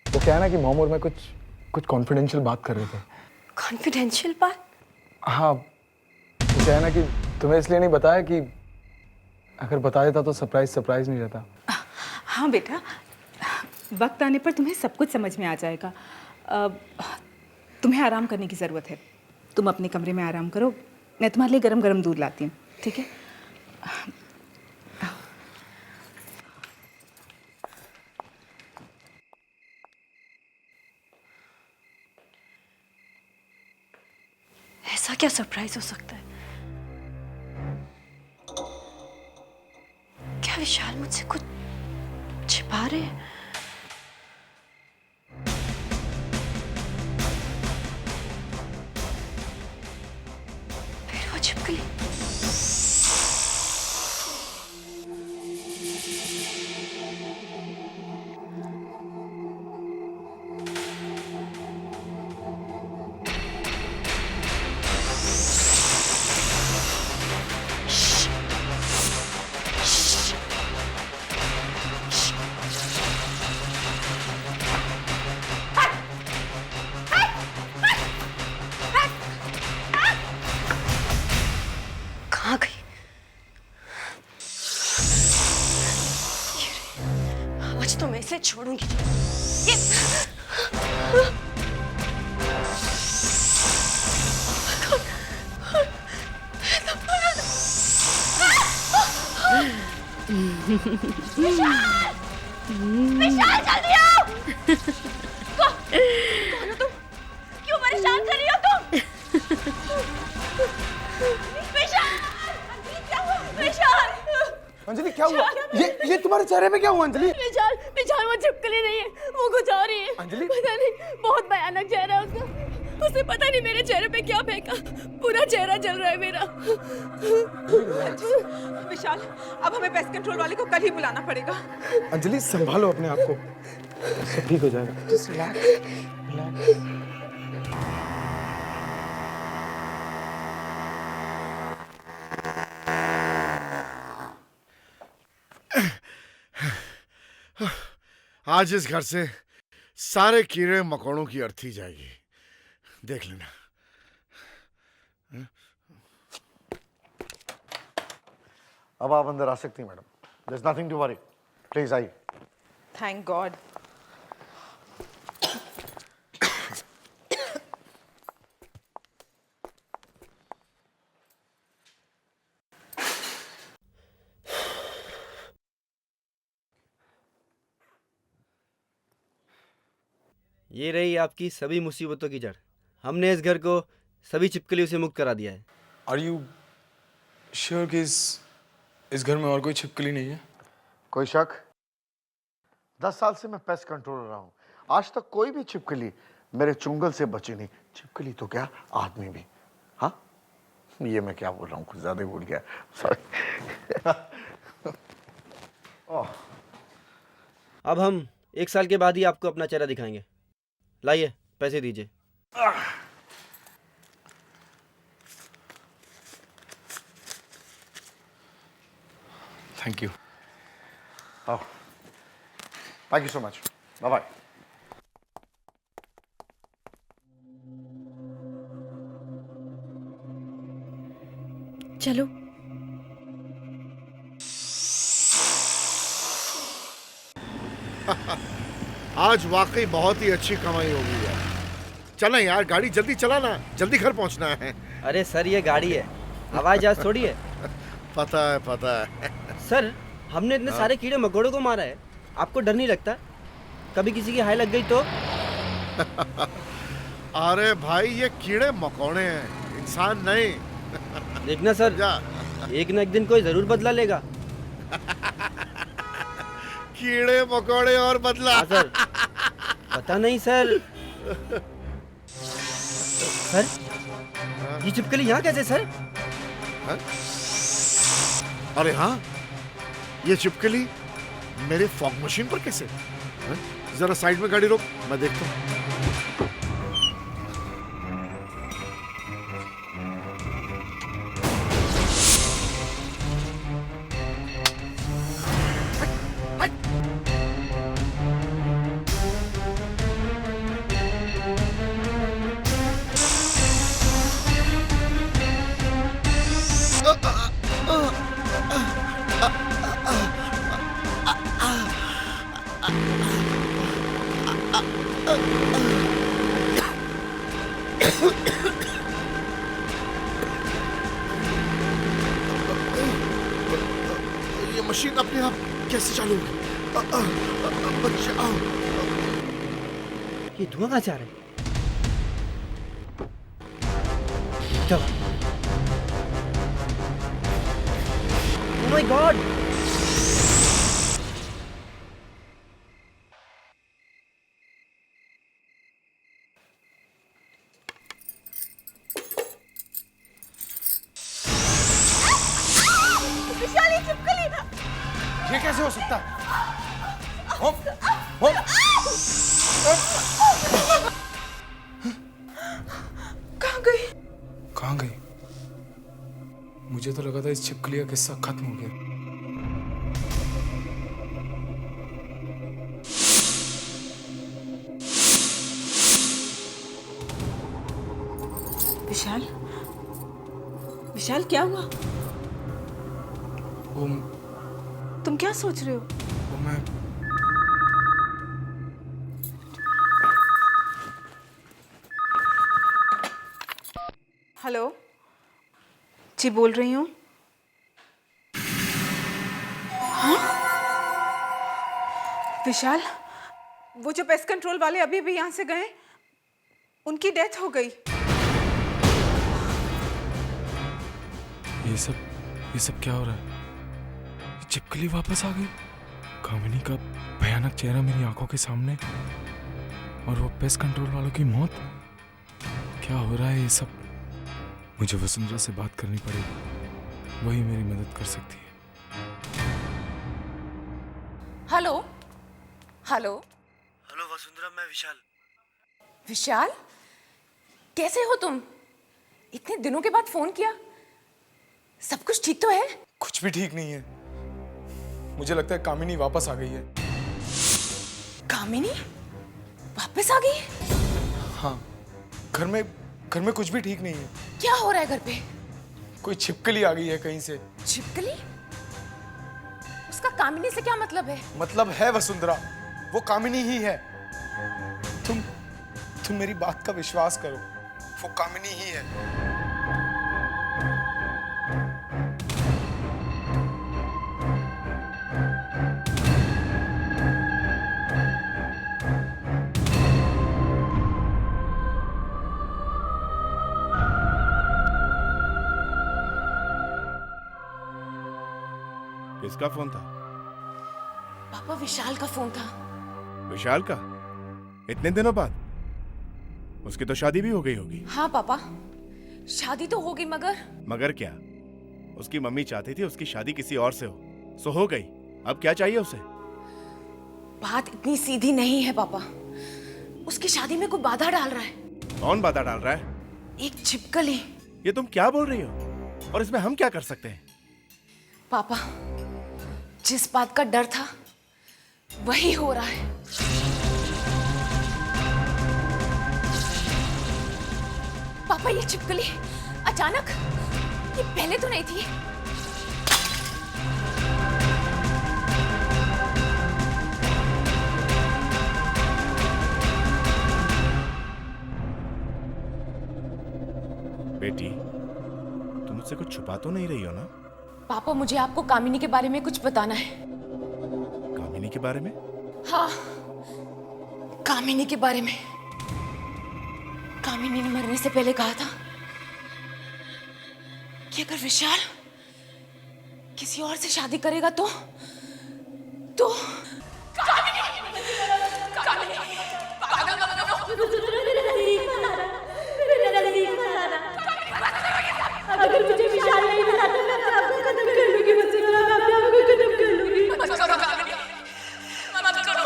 वो क्या है ना कि मॉम और मैं कुछ कॉन्फिडेंशियल बात कर रहे थे। कॉन्फिडेंशियल बात? हाँ, वो क्या है ना कि तुम्हें इसलिए नहीं बताया कि अगर बता देता तो सरप्राइज नहीं रहता। हाँ बेटा, वक्त आने पर तुम्हें सब कुछ समझ में आ जाएगा। तुम्हें आराम करने की ज़रूरत है। तुम अपने कमरे में आराम करो, मैं तुम्हारे लिए गरम गरम दूध लाती हूँ, ठीक है? ऐसा क्या सरप्राइज हो सकता है? क्या विशाल मुझसे कुछ छिपा रहे हैं? फिर वो छिपकली। कहाँ गई? आज तो मैं इसे छोड़ूंगी। विशाल जल्दी आओ! कौन हो तुम? क्यों परेशान कर रही हो तुम? विशाल! विशाल! अंजलि क्या हुआ? ये तुम्हारे चेहरे पे क्या हुआ अंजलि? विशाल वो छिपकली नहीं है, वो कुछ और ही है। अंजलि? पता नहीं, बहुत भयानक चेहरा है उसका। उसे पता नहीं मेरे चेहरे पे क्या फेंका, पूरा चेहरा जल रहा है मेरा। विशाल, अब हमें पेस्ट कंट्रोल वाले को कल ही बुलाना पड़ेगा। अंजलि संभालो अपने आप को, सब ठीक हो जाएगा। Just relax. आज इस घर से सारे कीड़े मकोड़ों की अर्थी जाएगी, देख लेना। अब आप अंदर आ सकती हैं madam. There's nothing to worry. Please आइए। Thank God. ये रही आपकी सभी मुसीबतों की जड़। हमने इस घर को सभी छिपकलियों से मुक्त करा दिया है। Are you sure कि इस घर में और कोई छिपकली नहीं है? कोई शक? 10 साल से मैं पेस्ट कंट्रोलर रहा हूँ, आज तक कोई भी छिपकली मेरे चुंगल से बची नहीं। छिपकली तो क्या, आदमी भी। हाँ, ये मैं क्या बोल रहा हूँ, कुछ ज्यादा ही भूल गया, सॉरी। अब हम 1 साल के बाद ही आपको अपना चेहरा दिखाएंगे। लाइए, पैसे दीजिए। Thank you. Thank you so much. Bye bye. चलो। आज वाकई बहुत ही अच्छी कमाई होगी यार। चलें यार, गाड़ी जल्दी चलाना, जल्दी घर पहुंचना है। अरे सर, ये गाड़ी है, हवाई जहाज थोड़ी है। पता है। सर, हमने इतने सारे कीड़े मकोड़ों को मारा है, आपको डर नहीं लगता? कभी किसी की हाय लग गई तो? अरे भाई, ये कीड़े मकोड़े हैं, इंसान नहीं। देखना सर, एक न एक दिन कोई जरूर बदला लेगा। कीड़े मकोड़े और बदला? हाँ सर, पता नहीं सर। सर, ये छिपकली यहाँ कैसे सर? अरे हाँ, ये छिपकली मेरे फॉग मशीन पर कैसे? जरा साइड में गाड़ी रोक, मैं देखता हूँ। ये मशीन अपने आप कैसे चालू हुई? बचाओ। ये धुआं कहाँ से आ रहा है? चलो। Oh my God! विशाली चिपकली। ये कैसे हो सकता है? कहाँ गई? कहाँ गई? मुझे तो लगा था इस छिपकली का किस्सा खत्म हो गया। विशाल, विशाल क्या हुआ? वो तुम क्या सोच रहे हो? मैं हेलो जी, बोल रही हूँ। हाँ? विशाल, वो जो पेस्ट कंट्रोल वाले अभी अभी यहाँ से गए, उनकी डेथ हो गई। ये सब क्या हो रहा है? ये चिपकली वापस आ गई। कामिनी का भयानक चेहरा मेरी आंखों के सामने और वो पेस्ट कंट्रोल वालों की मौत। क्या हो रहा है ये सब? मुझे वसुंधरा से बात करनी पड़ेगी, वही मेरी मदद कर सकती है। हेलो हेलो हेलो वसुंधरा, मैं विशाल। विशाल, कैसे हो तुम? इतने दिनों के बाद फोन किया। सब कुछ ठीक तो है? कुछ भी ठीक नहीं है। मुझे लगता है कामिनी वापस आ गई है। कामिनी वापस आ गई? हाँ, घर में कुछ भी ठीक नहीं है। क्या हो रहा है घर पे? कोई छिपकली आ गई है कहीं से। छिपकली? उसका कामिनी से क्या मतलब है? मतलब है वसुंधरा, वो कामिनी ही है। तुम मेरी बात का विश्वास करो, वो कामिनी ही है। किसका फोन था? पापा, विशाल का फोन था। विशाल का? इतने दिनों बाद? उसकी तो शादी भी हो गई होगी। हाँ पापा, शादी तो हो गई, मगर क्या? उसकी मम्मी चाहती थी उसकी शादी किसी और से हो, सो हो गई। अब क्या चाहिए उसे? बात इतनी सीधी नहीं है पापा। उसकी शादी में कोई बाधा डाल रहा है। कौन बाधा डाल रहा है? एक छिपकली। ये तुम क्या बोल रही हो? और इसमें हम क्या कर सकते हैं? पापा, जिस बात का डर था वही हो रहा है। पापा, ये छिपकली अचानक, ये पहले तो नहीं थी। बेटी, तुम मुझसे कुछ छुपा तो नहीं रही हो ना? पापा, मुझे आपको कामिनी के बारे में कुछ बताना है। कामिनी के बारे में? हाँ, कामिनी के बारे में। कामिनी ने मरने से पहले कहा था कि अगर विशाल किसी और से शादी करेगा तो अगर मुझे विशाल नहीं मिला तो मैं आपको खत्म कर लूंगी। वसुंधरा, मैं आपको खत्म कर लूंगी। मत करो कामिनी, मत करो।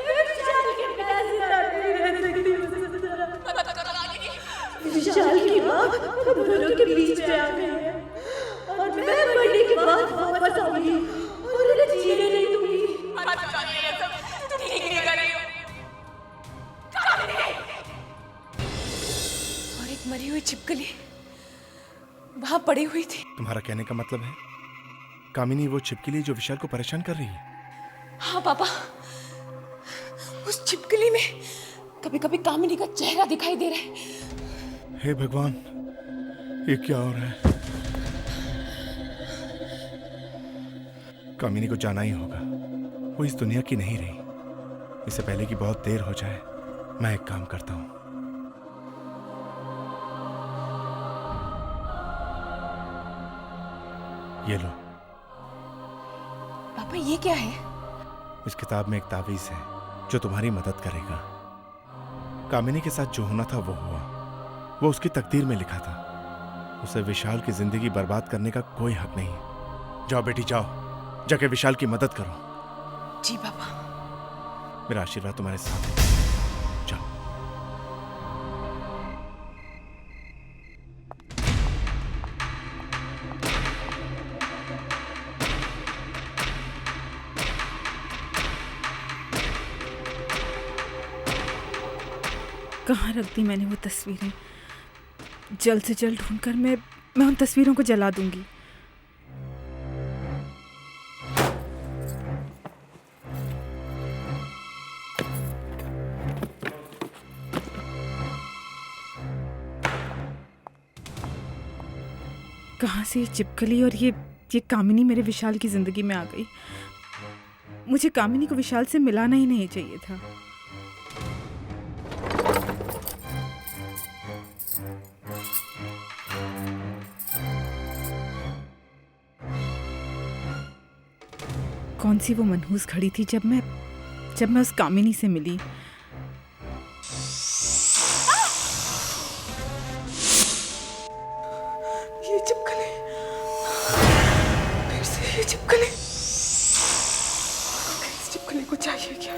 मैं विशाल के बिना जिंदा नहीं रह सकती वसुंधरा। मत करो कामिनी। विशाल की माँ हम दोनों के बीच में आ गई है और मैं मरने के बाद वापस आऊंगी और उन्हें जीने नहीं दूंगी। मत करो, ये सब ठीक नहीं कर रही हो कामिनी। और एक मरी हुई छिपकली वहां पड़ी हुई थी। तुम्हारा कहने का मतलब है कामिनी वो छिपकली जो विशाल को परेशान कर रही है? हाँ पापा, उस छिपकली में कभी कभी कामिनी का चेहरा दिखाई दे रहा है। हे भगवान, ये क्या हो रहा है? कामिनी को जाना ही होगा, वो इस दुनिया की नहीं रही। इससे पहले कि बहुत देर हो जाए, मैं एक काम करता हूं। ये लो। पापा ये क्या है? इस किताब में एक तावीज है जो तुम्हारी मदद करेगा। कामिनी के साथ जो होना था वो हुआ, वो उसकी तकदीर में लिखा था। उसे विशाल की जिंदगी बर्बाद करने का कोई हक नहीं। जाओ बेटी जाओ, जाके विशाल की मदद करो। जी पापा। मेरा आशीर्वाद तुम्हारे साथ है। जाओ। कहाँ रख दी मैंने वो तस्वीरें? जल्द से जल्द ढूंढकर मैं उन तस्वीरों को जला दूंगी। कहाँ से ये चिपकली और ये कामिनी मेरे विशाल की जिंदगी में आ गई? मुझे कामिनी को विशाल से मिलाना ही नहीं चाहिए था। कौन सी वो मनहूस घड़ी थी जब मैं उस कामिनी से मिली। ये चिपकली, फिर से ये चिपकली। इस चिपकली को चाहिए क्या?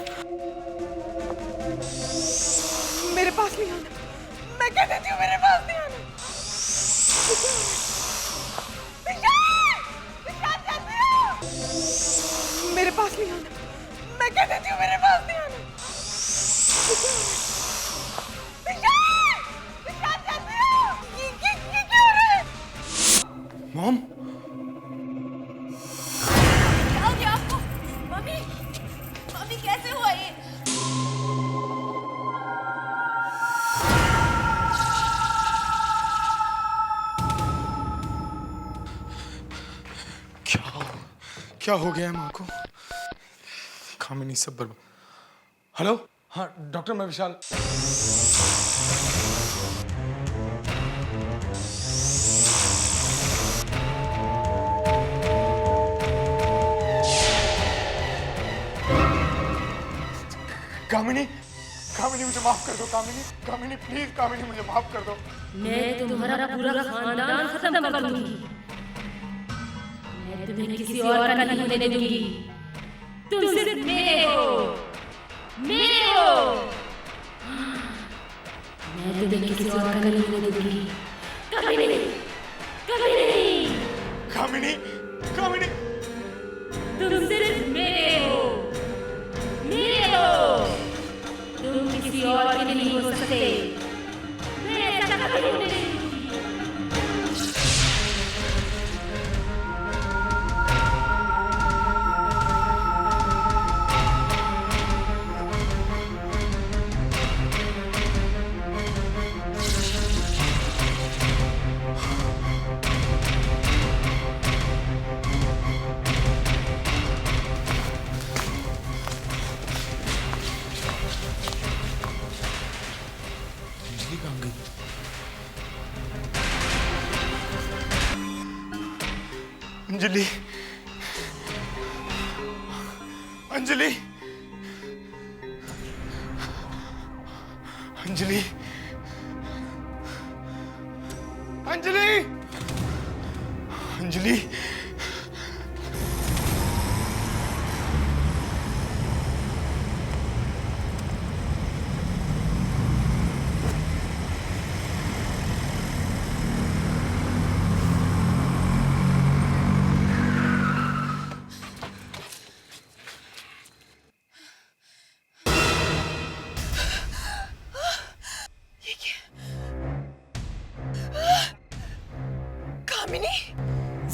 मेरे पास नहीं आना, मैं कह देती हूँ मेरे पास नहीं आना। मेरे पास नहीं आना, मैं कह देती हूँ मेरे पास नहीं आना। ये क्या हो रहा है? मॉम, क्या हो गया आपको? मम्मी, मम्मी कैसे हुआ ये? क्या हो गया है माँ को? कामिनी सब बर्बाद। हेलो, हाँ डॉक्टर, मैं विशाल। कामिनी, कामिनी मुझे माफ कर दो। कामिनी, कामिनी प्लीज, कामिनी मुझे माफ कर दो। मैं तुम्हारा पूरा खानदान खत्म कर दूंगी। मैं तुम्हें किसी और का नहीं होने दूंगी। तुम सिर्फ मेरे हो, मेरे हो। मैं तुम्हें किसी और का नहीं होने दूंगी। कभी नहीं, कभी नहीं। कामिनी, कामिनी, तुम सिर्फ मेरे हो, मेरे हो। तुम किसी और के नहीं हो सकते। मैं ऐसा कभी नहीं होने दूंगी। अंजलि, अंजलि, अंजलि, अंजलि, अंजलि।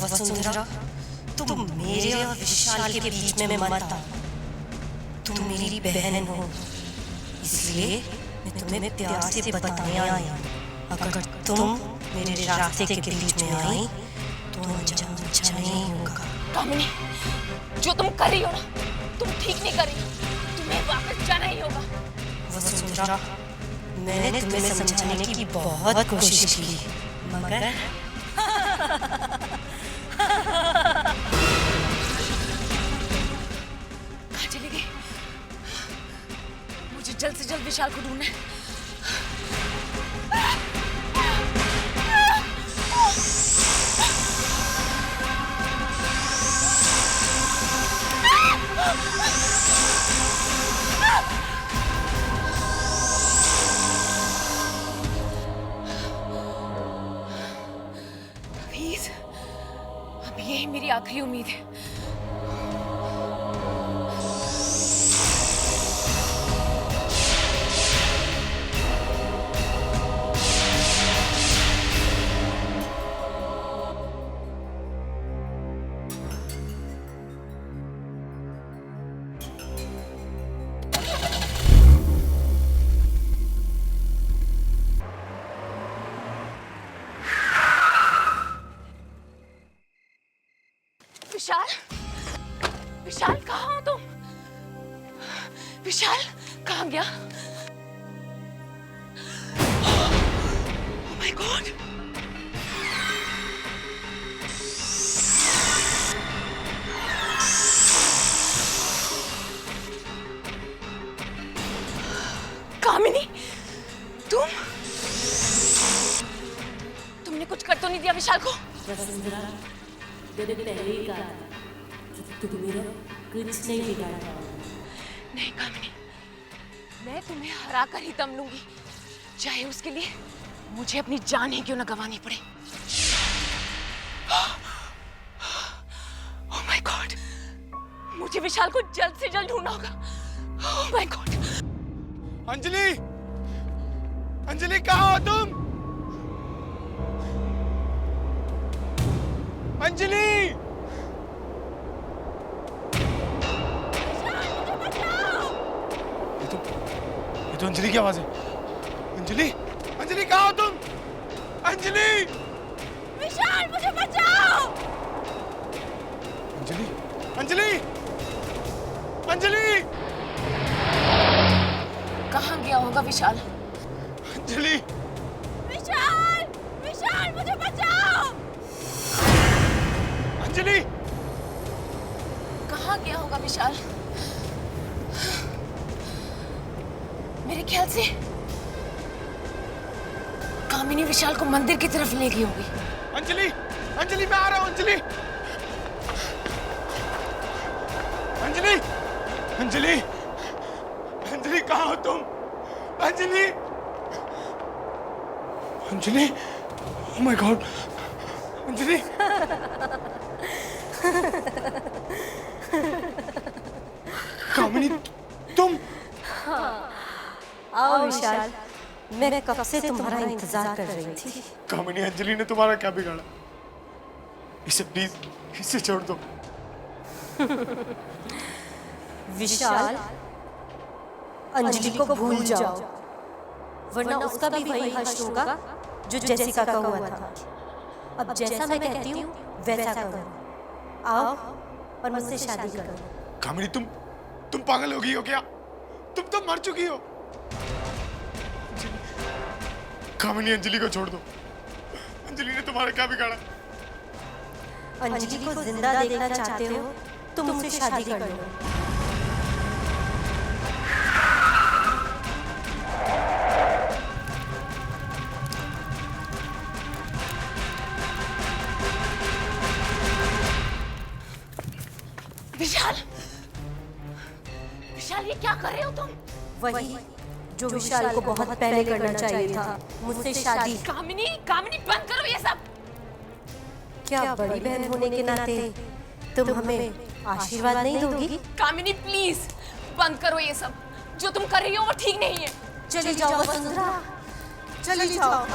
वसुंधरा, तुम मेरे और विशाल के बीच में मत आओ। तुम मेरी बहन हो, इसलिए मैं तुम्हें प्यार से बताने आई हूँ। अगर तुम मेरे रास्ते के बीच में आई तो अंजाम अच्छा नहीं होगा। कामिनी, जो तुम कर रही हो ना, तुम ठीक नहीं कर रही हो। तुम्हें वापस जाना ही होगा। वसुंधरा, मैंने तुम्हें समझाने की बहुत कोशिश की, मगर कहाँ चली गई? मुझे जल्द से जल्द विशाल को ढूंढना है। प्लीज, अब यही मेरी आखिरी उम्मीद है। विशाल, विशाल कहाँ हो तुम? विशाल कहाँ गया? ओह माय गॉड! कामिनी, तुमने कुछ कर तो नहीं दिया विशाल को? मैंने पहले ही कहा कि तुम मेरा कुछ नहीं बिगाड़ पाओगे। नहीं कामिनी, मैं तुम्हें हरा कर ही दम लूंगी, चाहे उसके लिए मुझे अपनी जान ही क्यों न गंवानी पड़े। ओह माय गॉड, मुझे विशाल को जल्द से जल्द ढूंढना होगा। ओह माय गॉड! अंजलि, अंजलि कहाँ हो तुम? अंजलि! ये तो अंजलि की आवाज है। अंजलि, अंजलि कहाँ हो तुम? अंजलि! विशाल मुझे बचाओ! अंजलि, अंजलि, अंजलि! कहाँ गया होगा विशाल? अंजलि! विशाल! विशाल मुझे बचाओ! अंजलि! कहाँ गया होगा विशाल? मेरे ख्याल से कामिनी विशाल को मंदिर की तरफ ले गई होगी। अंजलि, अंजलि मैं आ रहा हूँ। अंजलि, अंजलि, अंजलि, अंजलि कहाँ हो तुम? Anjali, Anjali, oh my god, Anjali! Kamini, तुम? आओ विशाल, मैं कब से तुम्हारा इंतजार कर रही थी। कामिनी, अंजलि ने तुम्हारा क्या बिगाड़ा? इसे प्लीज, इसे छोड़ दो। विशाल, अंजलि को भूल जाओ, वरना उसका भी वही हश्र होगा जो जेसिका का हुआ था। अब जैसा मैं कहती हूँ वैसा करो। आओ और मुझसे शादी करो। कामिनी, तुम पागल हो गई हो क्या? तुम तो मर चुकी हो। कामिनी, अंजलि को छोड़ दो। अंजलि ने तुम्हारा क्या बिगाड़ा? अंजलि को जिंदा देखना चाहते हो तो मुझसे शादी कर लो। विशाल, विशाल ये क्या कर रहे हो तुम? वही जो विशाल को बहुत पहले करना चाहिए था, मुझसे शादी। कामिनी, कामिनी बंद करो ये सब। क्या बड़ी बहन होने के नाते तुम हमें आशीर्वाद नहीं दोगी? कामिनी प्लीज बंद करो ये सब। जो तुम कर रही हो वो ठीक नहीं है। चली जाओ वसुंधरा, चली जाओ।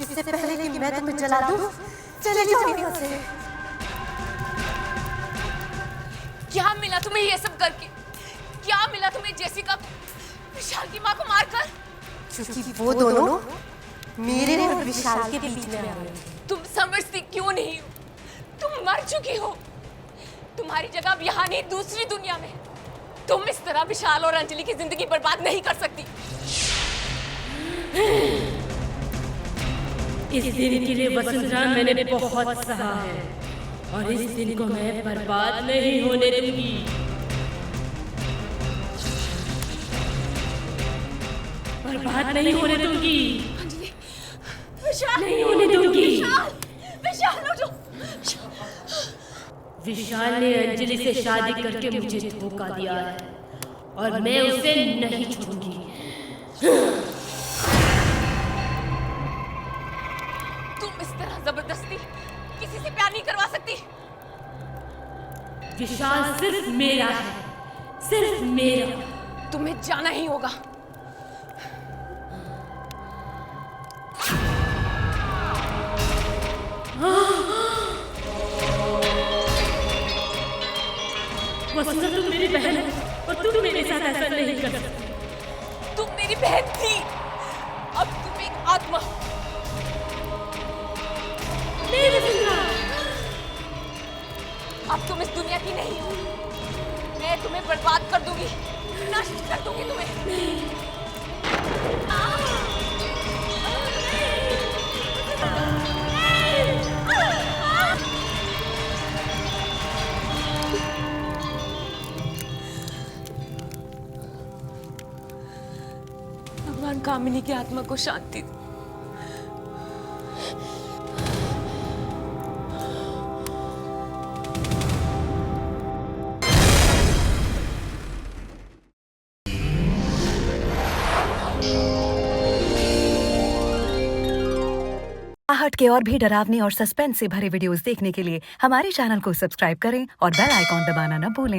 इससे पहले कि मैं तुम्हें जला दूं, चले जाओ यहाँ से। क्या मिला तुम्हें ये सब करके? क्या मिला तुम्हें जेसिका विशाल की माँ को मारकर? क्योंकि वो दोनों मेरे और विशाल के बीच में आ गए। तुम समझती क्यों नहीं हो? तुम मर चुकी हो। तुम्हारी जगह अब यहाँ नहीं, दूसरी दुनिया में। तुम इस तरह विशाल और अंजलि की जिंदगी बर्बाद नहीं कर सकती। इस दिन के लिए वसुंधरा मैंने बहुत सहा है और इस दिन को मैं बर्बाद नहीं होने दूंगी। बर्बाद नहीं होने दूंगी। विशाल नहीं होने दूंगी। विशाल उठो। विशाल ने अंजलि से शादी करके मुझे धोखा दिया है और मैं उसे नहीं छोड़ूंगी। तुम इस तरह जबरदस्ती किसी से प्यार नहीं करवा सकती। विशाल सिर्फ मेरा है, सिर्फ मेरा। तुम्हें जाना ही होगा। वसुंधरा तुम मेरी बहन हो और तुम मेरे साथ ऐसा नहीं कर सकती। तुम मेरी बहन थी, अब तुम एक आत्मा हो। नहीं वसुंधरा, अब तुम इस दुनिया की नहीं हो। मैं तुम्हें बर्बाद कर दूंगी, नष्ट कर दूंगी तुम्हें। भगवान कामिनी की आत्मा को शांति दे। आहट के और भी डरावनी और सस्पेंस से भरे वीडियोस देखने के लिए हमारे चैनल को सब्सक्राइब करें और बेल आइकॉन दबाना न भूलें।